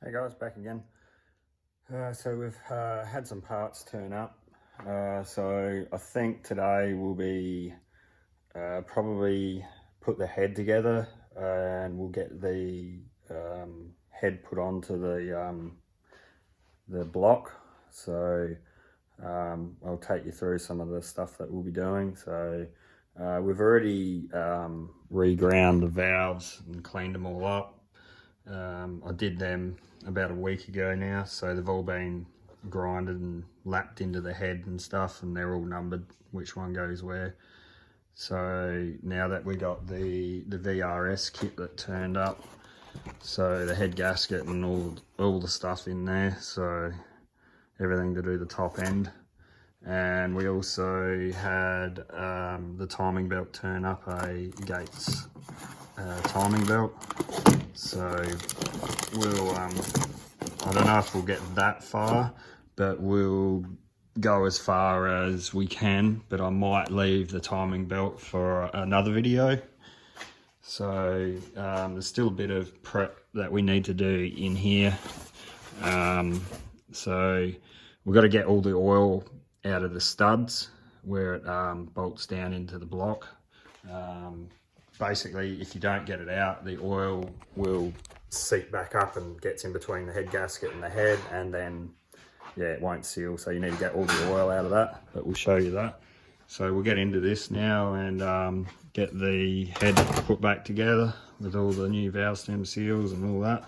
Hey guys, back again. So we've had some parts turn up. So I think today we'll be probably put the head together and we'll get the head put onto the block. So I'll take you through some of the stuff that we'll be doing. So we've already reground the valves and cleaned them all up. I did them about a week ago now, so they've all been grinded and lapped into the head and stuff, and they're all numbered which one goes where. So now that we got the VRS kit that turned up, so the head gasket and all the stuff in there, so everything to do the top end. And we also had the timing belt turn up, a Gates timing belt. So we'll, I don't know if we'll get that far, but we'll go as far as we can, but I might leave the timing belt for another video. So there's still a bit of prep that we need to do in here. So we've got to get all the oil out of the studs where it bolts down into the block. Basically, if you don't get it out, the oil will seep back up and gets in between the head gasket and the head, and then yeah, it won't seal, so you need to get all the oil out of that, but we'll show you that. So we'll get into this now and get the head put back together with all the new valve stem seals and all that,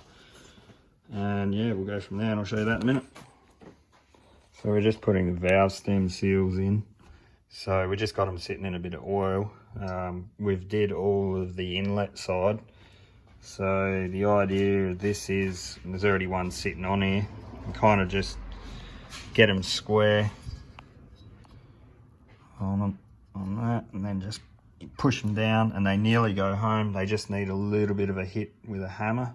and yeah, we'll go from there and I'll show you that in a minute. So we're just putting the valve stem seals in. So we just got them sitting in a bit of oil. We've did all of the inlet side. So the idea of this is, there's already one sitting on here, and kind of just get them square on that, and then just push them down, and they nearly go home. They just need a little bit of a hit with a hammer.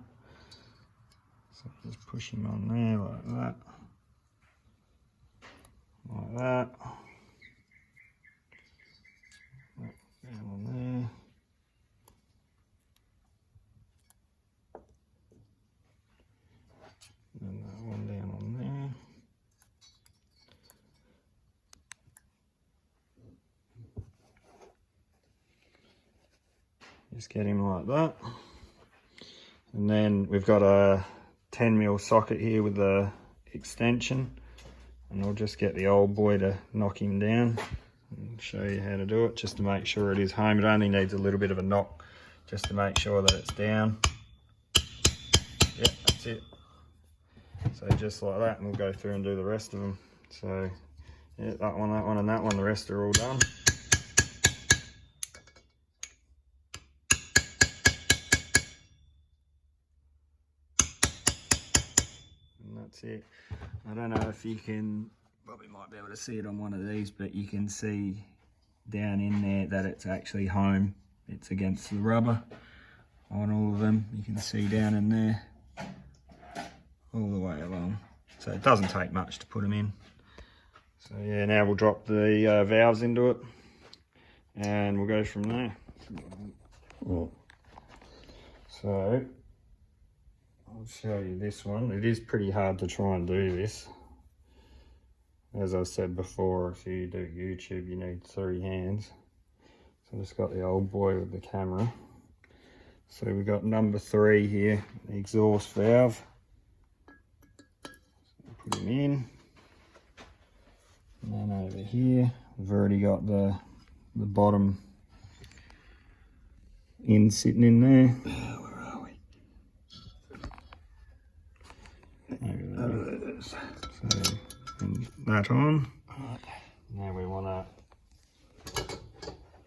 So just push him on there like that. Down on there. And that one down on there. Just get him like that. And then we've got a 10mm socket here with the extension, and I'll just get the old boy to knock him down and show you how to do it, just to make sure it is home. It only needs a little bit of a knock just to make sure that it's down. Yep, that's it. So just like that, and we'll go through and do the rest of them. So yeah, that one, and that one, the rest are all done. And that's it. I don't know if you can, probably might be able to see it on one of these, but you can see down in there that it's actually home. It's against the rubber on all of them. You can see down in there all the way along. So it doesn't take much to put them in. So yeah, now we'll drop the valves into it and we'll go from there. So I'll show you this one. It is pretty hard to try and do this. As I said before, if you do YouTube, you need 3 hands. So I just got the old boy with the camera. So we've got number 3 here, the exhaust valve. Put him in. And then over here, we've already got the bottom end sitting in there. Where are we? Over there. So that on. Now we want to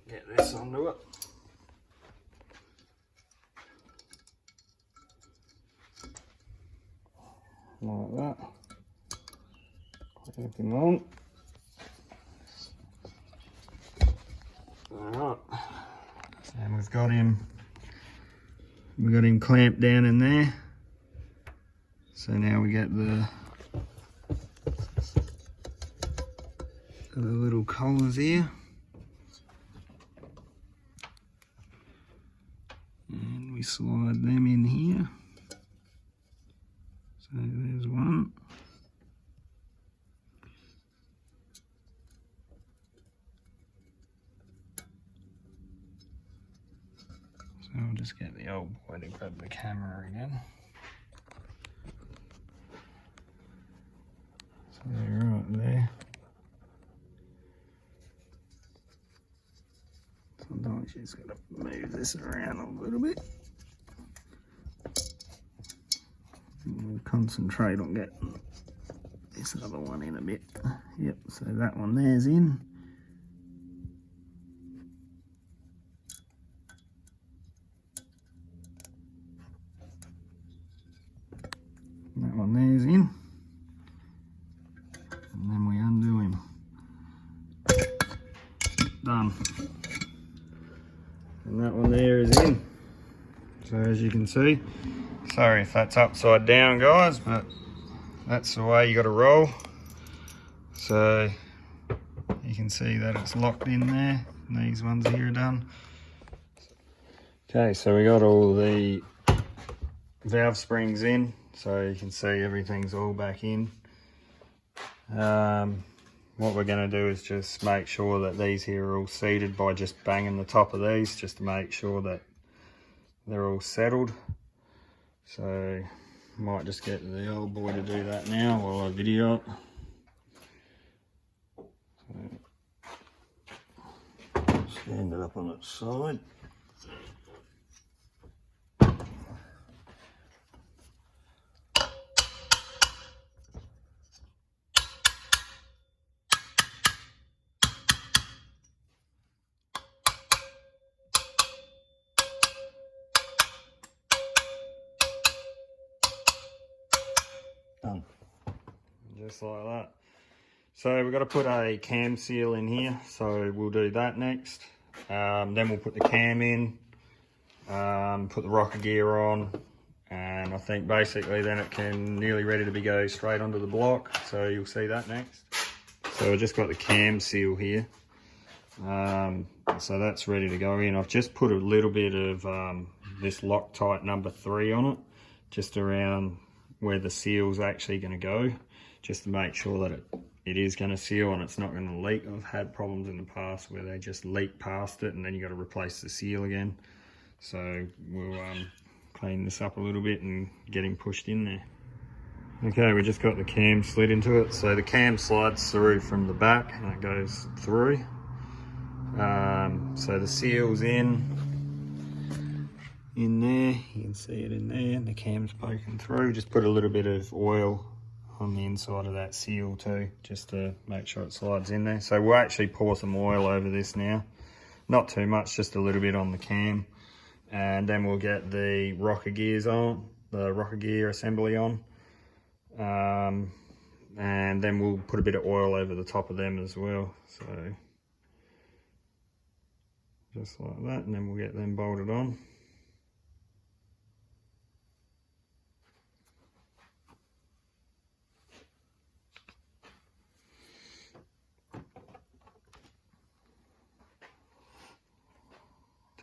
get this onto it. Like that. Clip him on. Alright. And we've got him clamped down in there. So now we get the little collars here. And we slide them in here. So So there's one. So I'll just get the old boy to grab the camera again. So they're right there. Sometimes you just got to move this around a little bit. And we'll concentrate on getting this other one in a bit. Yep, so that one there's in. That one there's in. And then we undo him. Done. And that one there is in. So as you can see, sorry if that's upside down guys, but that's the way you got to roll. So you can see that it's locked in there. And these ones here are done. Okay, so we got all the valve springs in. So you can see everything's all back in. What we're going to do is just make sure that these here are all seated by just banging the top of these, just to make sure that they're all settled. So might just get the old boy to do that now while I video it. So, stand it up on its side. Done. Just like that. So we've got to put a cam seal in here, so we'll do that next. Then we'll put the cam in, put the rocker gear on, and I think basically then it can nearly ready to be go straight onto the block, so you'll see that next. So I've just got the cam seal here, so that's ready to go in. I've just put a little bit of this Loctite number 3 on it, just around where the seal's actually going to go, just to make sure that it is going to seal and it's not going to leak. I've had problems in the past where they just leak past it and then you got to replace the seal again. So we'll clean this up a little bit and get him pushed in there. Okay, we just got the cam slid into it. So the cam slides through from the back and it goes through. So the seal's in there, you can see it in there, and the cam's poking through. Just put a little bit of oil on the inside of that seal too, just to make sure it slides in there. So we'll actually pour some oil over this now. Not too much, just a little bit on the cam. And then we'll get the rocker gears on, the rocker gear assembly on. And then we'll put a bit of oil over the top of them as well. So just like that, and then we'll get them bolted on.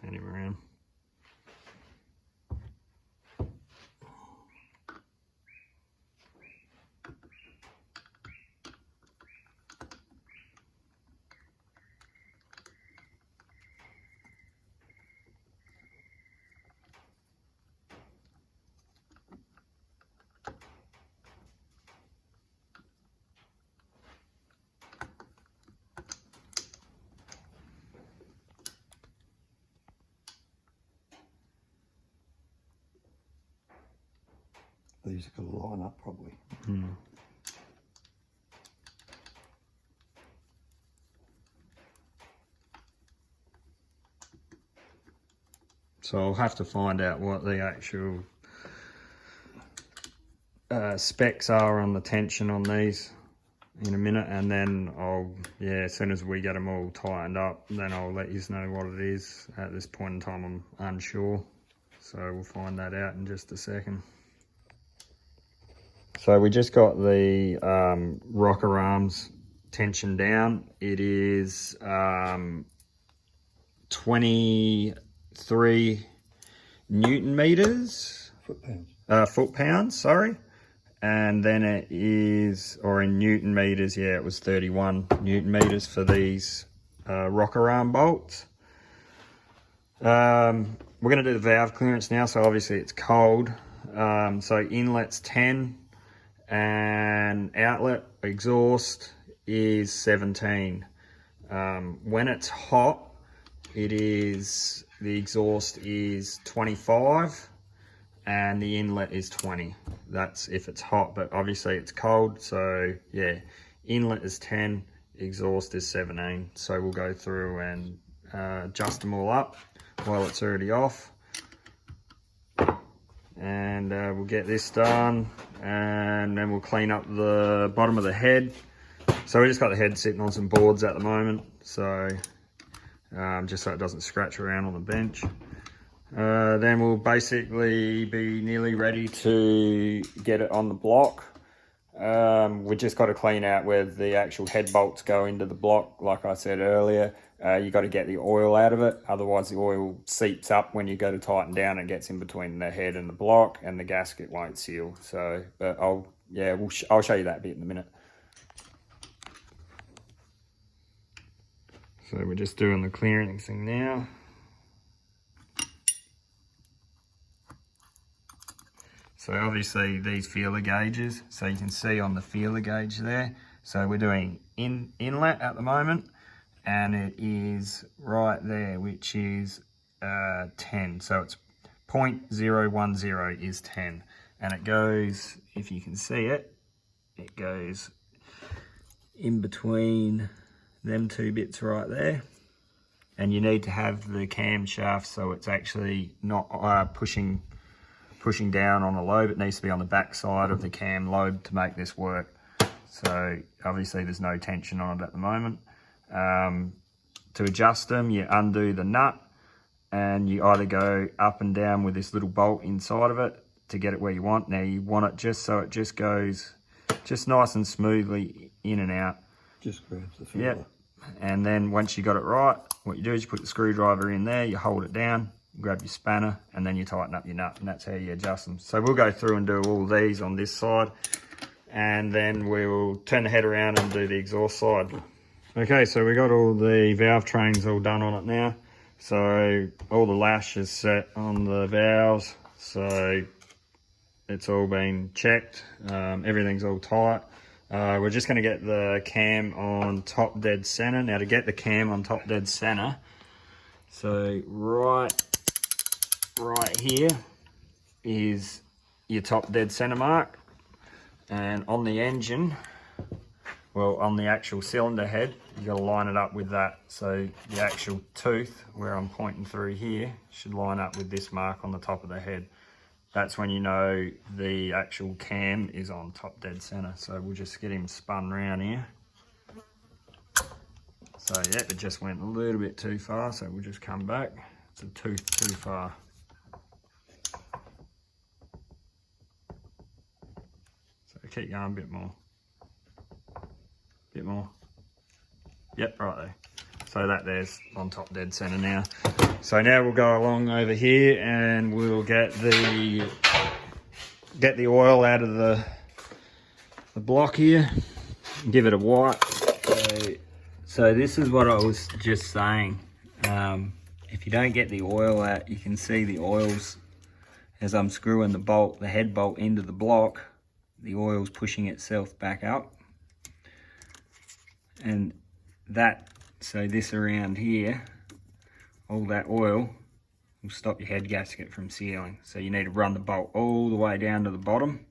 Turn him around. These are going to line up probably. So I'll have to find out what the actual specs are on the tension on these in a minute, and then as soon as we get them all tightened up, then I'll let you know what it is. At this point in time I'm unsure, so we'll find that out in just a second. So we just got the rocker arms tension down. It is 23 Newton meters, Foot-pounds. Foot-pounds, sorry. and then it is, or in Newton meters, yeah, it was 31 Newton meters for these rocker arm bolts. We're going to do the valve clearance now, so obviously it's cold. So inlet's 10 and outlet exhaust is 17. When it's hot, the exhaust is 25 and the inlet is 20. That's if it's hot, but obviously it's cold, so yeah, inlet is 10, exhaust is 17. So we'll go through and adjust them all up while it's already off, and we'll get this done, and then we'll clean up the bottom of the head. So we just got the head sitting on some boards at the moment, so just so it doesn't scratch around on the bench. Then we'll basically be nearly ready to get it on the block. We just got to clean out where the actual head bolts go into the block. Like I said earlier, you got to get the oil out of it, otherwise the oil seeps up when you go to tighten down. It gets in between the head and the block, and the gasket won't seal. So, but I'll show you that bit in a minute. So we're just doing the clearancing now. So obviously these feeler gauges, so you can see on the feeler gauge there. So we're doing inlet at the moment, and it is right there, which is 10. So it's 0.010 is 10. And it goes, if you can see it, it goes in between them two bits right there. And you need to have the camshaft so it's actually not pushing down on a lobe. It needs to be on the back side of the cam lobe to make this work. So obviously there's no tension on it at the moment. To adjust them, you undo the nut, and you either go up and down with this little bolt inside of it to get it where you want. Now you want it just so it just goes just nice and smoothly in and out. Just grabs the feeler. Yep. And then once you got it right, what you do is you put the screwdriver in there, you hold it down, grab your spanner, and then you tighten up your nut, and that's how you adjust them. So we'll go through and do all these on this side, and then we'll turn the head around and do the exhaust side. Okay, so we got all the valve trains all done on it now. So all the lash is set on the valves, so it's all been checked. Everything's all tight. We're just going to get the cam on top dead center. Now to get the cam on top dead center, so right here is your top dead center mark, and on the engine, well, on the actual cylinder head, you got to line it up with that. So the actual tooth where I'm pointing through here should line up with this mark on the top of the head. That's when you know the actual cam is on top dead center. So we'll just get him spun round here. So yeah, it just went a little bit too far, so we'll just come back. It's a tooth too far. So keep going a bit more. Bit more. Yep, right there. So that there's on top dead center now. So now we'll go along over here and we'll get the oil out of the block here and give it a wipe. So this is what I was just saying. If you don't get the oil out, you can see the oils as I'm screwing the head bolt into the block, the oil's pushing itself back up. And so this around here, all that oil will stop your head gasket from sealing. So you need to run the bolt all the way down to the bottom,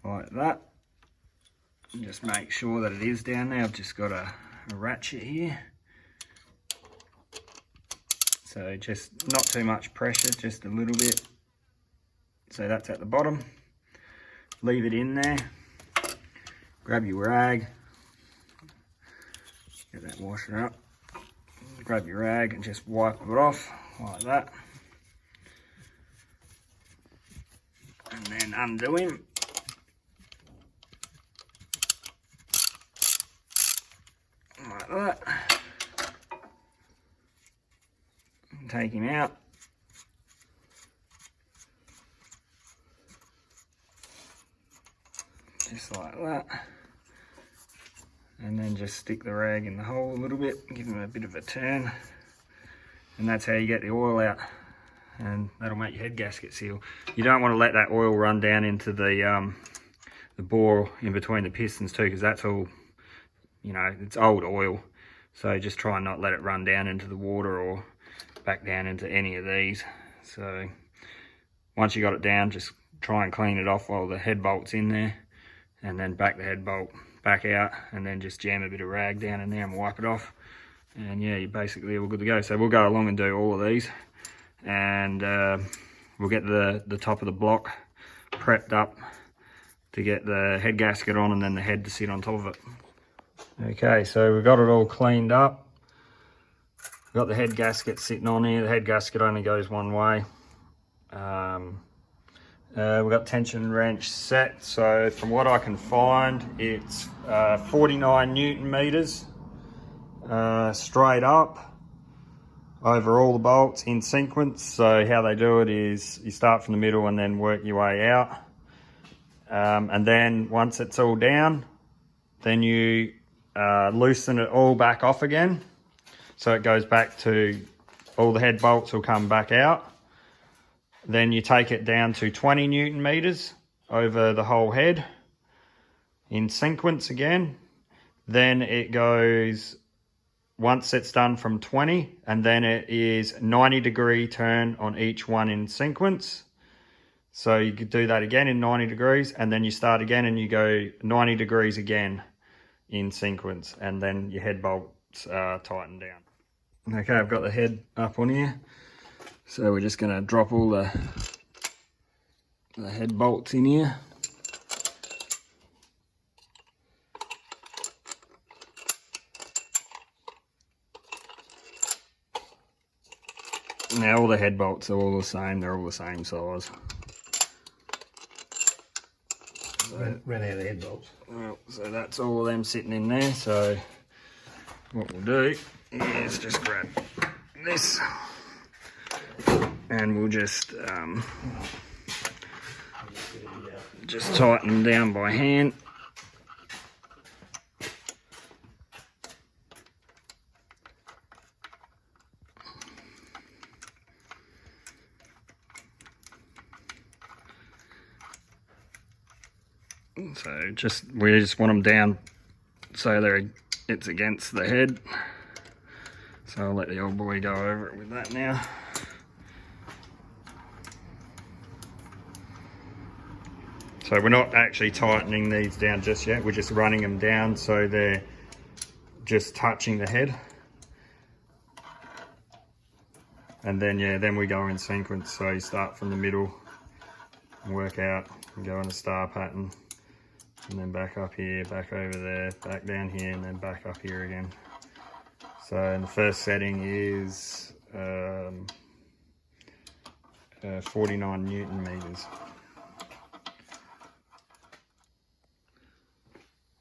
like that. And just make sure that it is down there. I've just got a ratchet here. So just not too much pressure, just a little bit. So that's at the bottom. Leave it in there. Grab your rag. Get that washer up. Grab your rag and just wipe it off like that. And then undo him. Like that. And take him out. just like that. And then just stick the rag in the hole a little bit, give them a bit of a turn. And that's how you get the oil out. And that'll make your head gasket seal. You don't want to let that oil run down into the bore in between the pistons too, because that's all, you know, it's old oil. So just try and not let it run down into the water or back down into any of these. So once you got it down, just try and clean it off while the head bolt's in there, and then back the head bolt back out, and then just jam a bit of rag down in there and wipe it off. And yeah, you're basically all good to go. So we'll go along and do all of these, and we'll get the top of the block prepped up to get the head gasket on, and then the head to sit on top of it. Okay, so we've got it all cleaned up. We've got the head gasket sitting on here. The head gasket only goes one way. We've got tension wrench set. So from what I can find, it's 49 Newton meters straight up over all the bolts in sequence. So how they do it is you start from the middle and then work your way out. And then once it's all down, then you loosen it all back off again. So it goes back to, all the head bolts will come back out. Then you take it down to 20 Newton meters over the whole head in sequence again. Then it goes, once it's done from 20, and then it is 90-degree turn on each one in sequence. So you could do that again in 90 degrees, and then you start again and you go 90 degrees again in sequence, and then your head bolts tighten down. Okay, I've got the head up on here. So we're just going to drop all the head bolts in here. Now all the head bolts are all the same, they're all the same size. Ran out of head bolts. Well, so that's all of them sitting in there. So what we'll do is just grab this and we'll just tighten them down by hand. So we just want them down so it's against the head. So I'll let the old boy go over it with that now. So we're not actually tightening these down just yet, we're just running them down so they're just touching the head. And then yeah, then we go in sequence. So you start from the middle and work out and go in a star pattern. And then back up here, back over there, back down here, and then back up here again. So and the first setting is 49 Newton meters.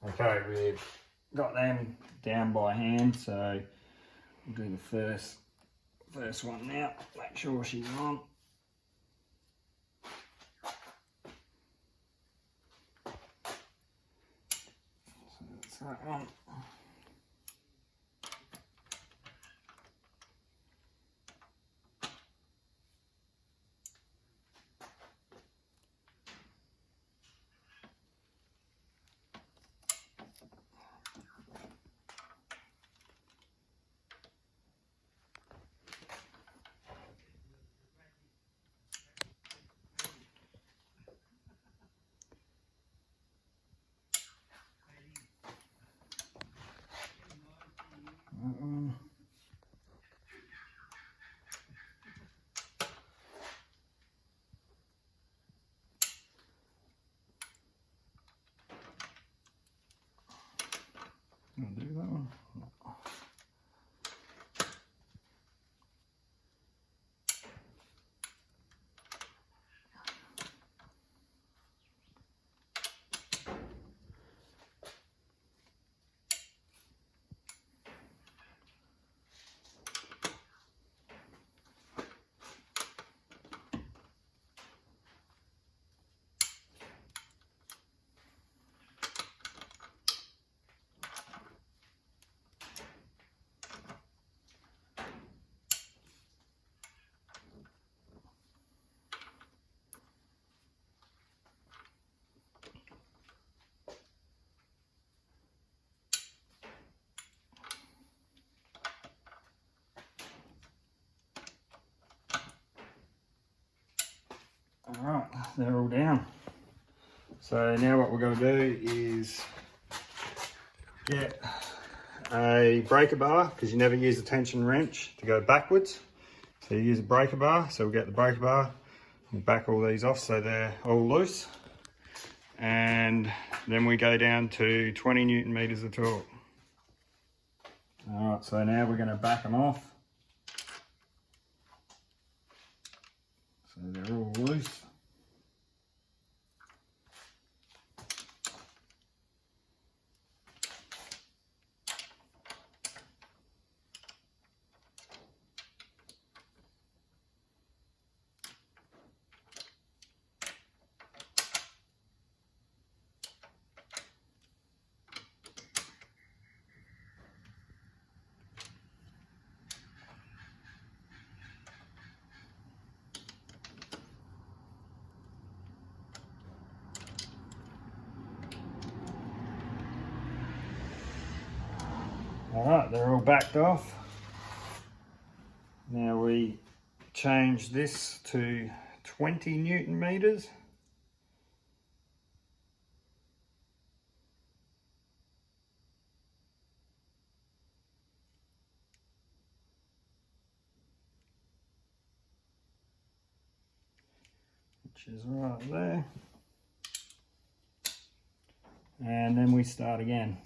Okay, we've got them down by hand, so we'll do the first one now. Make sure she's on. That one. I'll do that one. Alright, they're all down. So now what we're going to do is get a breaker bar, because you never use a tension wrench to go backwards. So you use a breaker bar, so we'll get the breaker bar, we'll back all these off so they're all loose. And then we go down to 20 Newton meters of torque. Alright, so now we're going to back them off. So they're all loose. Alright, they're all backed off. Now we change this to 20 Newton meters. Which is right there. And then we start again.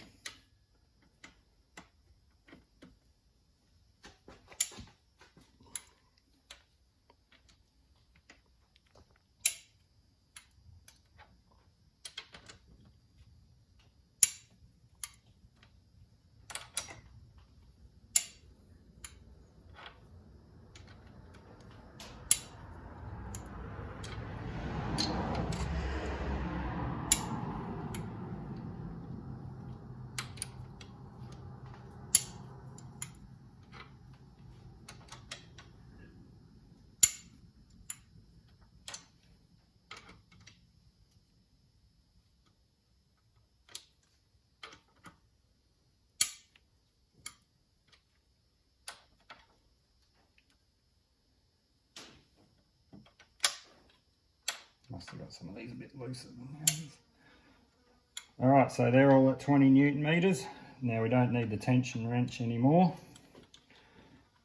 Must have got some of these a bit looser than the others. Alright, so they're all at 20 Newton meters. Now we don't need the tension wrench anymore,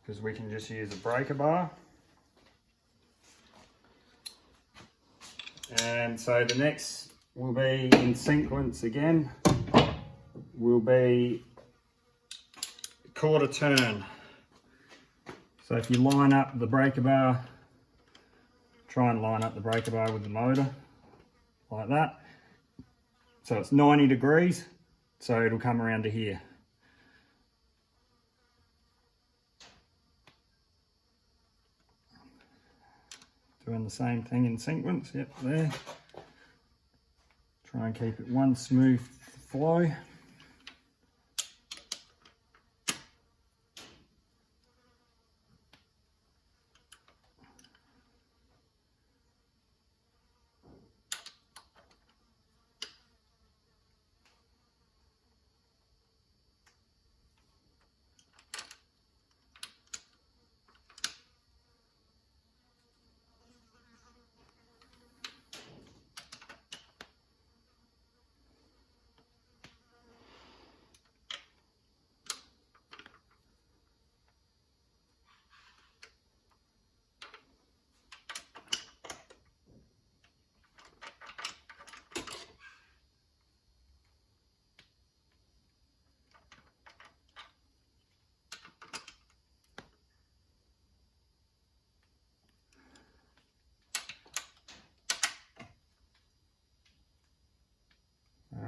because we can just use a breaker bar. And so the next will be in sequence again, will be quarter turn. So if you line up the breaker bar, try and line up the breaker bar with the motor, like that. So it's 90 degrees, so it'll come around to here. Doing the same thing in sequence, yep, there. Try and keep it one smooth flow.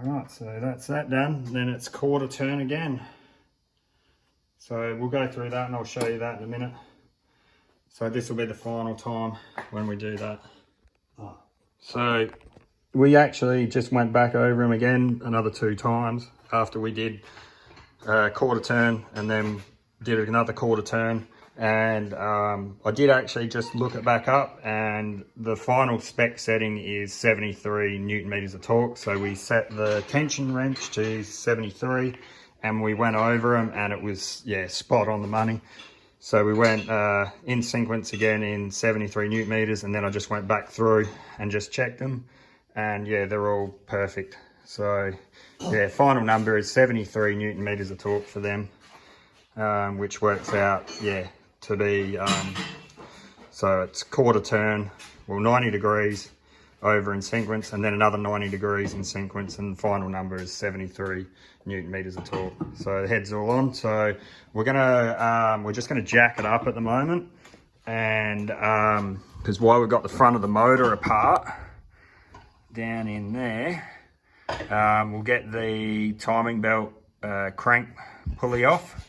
Alright, so that's that done. Then it's quarter turn again. So we'll go through that and I'll show you that in a minute. So this will be the final time when we do that. So we actually just went back over them again another 2 times after we did quarter turn, and then did another quarter turn. And I did actually just look it back up, and the final spec setting is 73 Newton meters of torque. So we set the tension wrench to 73 and we went over them, and it was, yeah, spot on the money. So we went in sequence again in 73 newton meters, and then I just went back through and just checked them, and yeah, they're all perfect. So yeah, final number is 73 newton meters of torque for them, which works out, yeah, to be, so it's quarter turn, well 90 degrees over in sequence, and then another 90 degrees in sequence, and the final number is 73 newton meters of torque. So the head's all on. So we're just gonna jack it up at the moment, and because while we've got the front of the motor apart down in there, we'll get the timing belt crank pulley off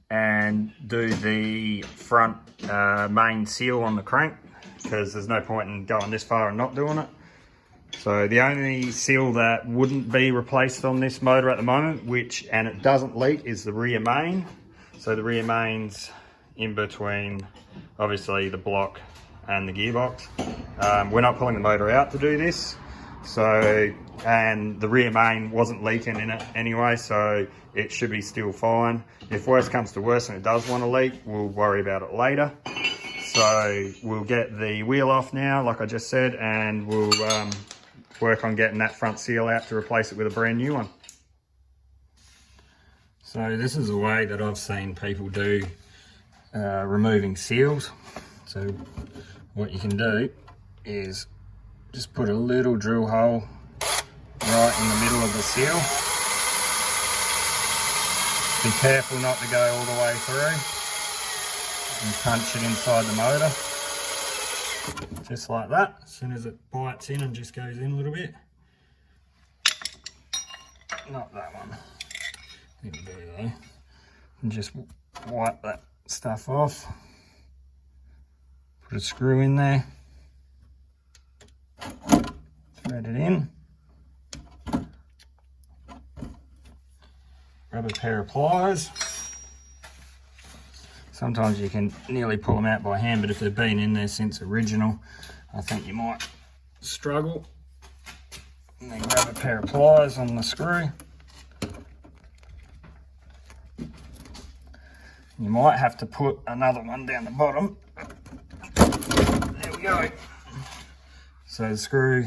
and do the front main seal on the crank, because there's no point in going this far and not doing it. So the only seal that wouldn't be replaced on this motor at the moment, and it doesn't leak, is the rear main. So the rear main's in between, obviously, the block and the gearbox. We're not pulling the motor out to do this. So, and the rear main wasn't leaking in it anyway, so it should be still fine. If worse comes to worse and it does want to leak, we'll worry about it later. So we'll get the wheel off now, like I just said, and we'll work on getting that front seal out to replace it with a brand new one. So this is a way that I've seen people do removing seals. So what you can do is just put a little drill hole right in the middle of the seal. Be careful not to go all the way through, and punch it inside the motor, just like that. As soon as it bites in and just goes in a little bit. Not that one. It'll do though. And just wipe that stuff off. Put a screw in there. Thread it in. Grab a pair of pliers. Sometimes you can nearly pull them out by hand, but if they've been in there since original, I think you might struggle. And then grab a pair of pliers on the screw. You might have to put another one down the bottom. There we go. So the screw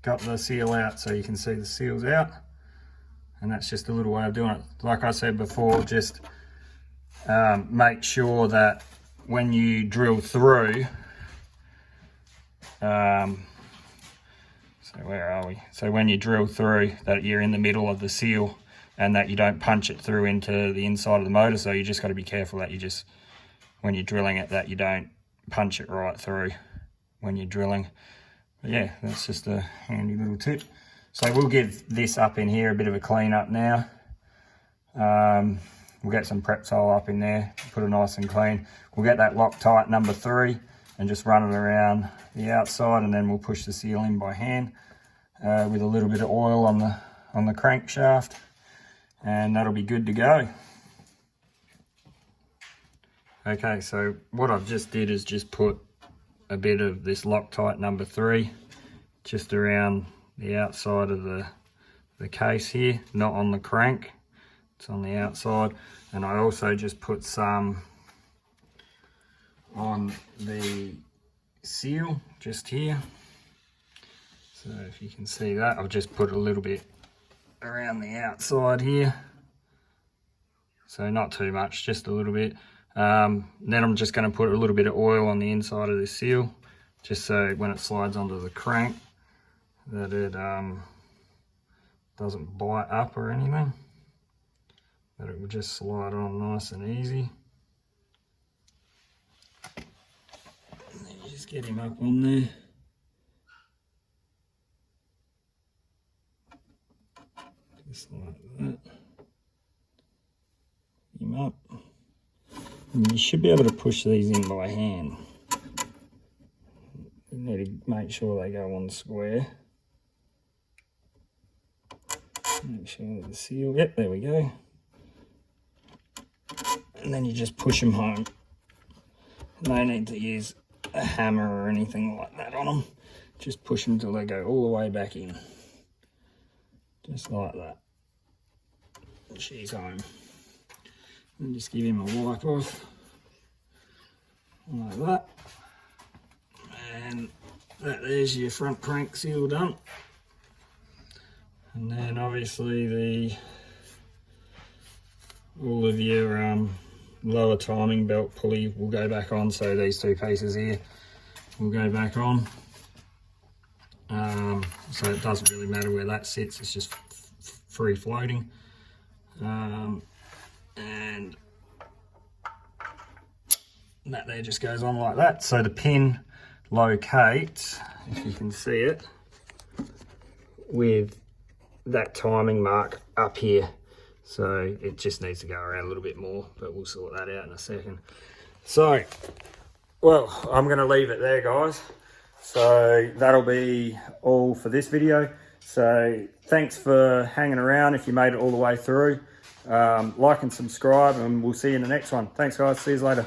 got the seal out, so you can see the seal's out. And that's just a little way of doing it. Like I said before, just make sure that when you drill through, so where are we? So when you drill through, that you're in the middle of the seal and that you don't punch it through into the inside of the motor. So you just got to be careful that you just, when you're drilling it, that you don't punch it right through when you're drilling. But yeah, that's just a handy little tip. So we'll give this up in here a bit of a clean up now. We'll get some Prepsol up in there, put it nice and clean. We'll get that Loctite number 3 and just run it around the outside, and then we'll push the seal in by hand with a little bit of oil on the crankshaft, and that'll be good to go. Okay, so what I've just did is just put a bit of this Loctite number 3 just around the outside of the case here, not on the crank. It's on the outside, and I also just put some on the seal just here. So if you can see that, I've just put a little bit around the outside here. So not too much, just a little bit. Then I'm just going to put a little bit of oil on the inside of the seal, just so when it slides onto the crank that it doesn't bite up or anything. But it will just slide on nice and easy. And then you just get him up on there. Just like that. Get him up. And you should be able to push these in by hand. You need to make sure they go on square. Make sure the seal, yep, there we go. And then you just push them home. No need to use a hammer or anything like that on them. Just push them till they go all the way back in. Just like that. And she's home. And just give him a wipe off. like that. And there's your front crank seal done. And then obviously all of your lower timing belt pulley will go back on, so these two pieces here will go back on. So it doesn't really matter where that sits, it's just free floating. And that there just goes on like that. So the pin locates, if you can see it, with that timing mark up here. So it just needs to go around a little bit more, but we'll sort that out in a second. So, well, I'm going to leave it there, guys. So that'll be all for this video. So thanks for hanging around if you made it all the way through. Like and subscribe, and we'll see you in the next one. Thanks, guys. See you later.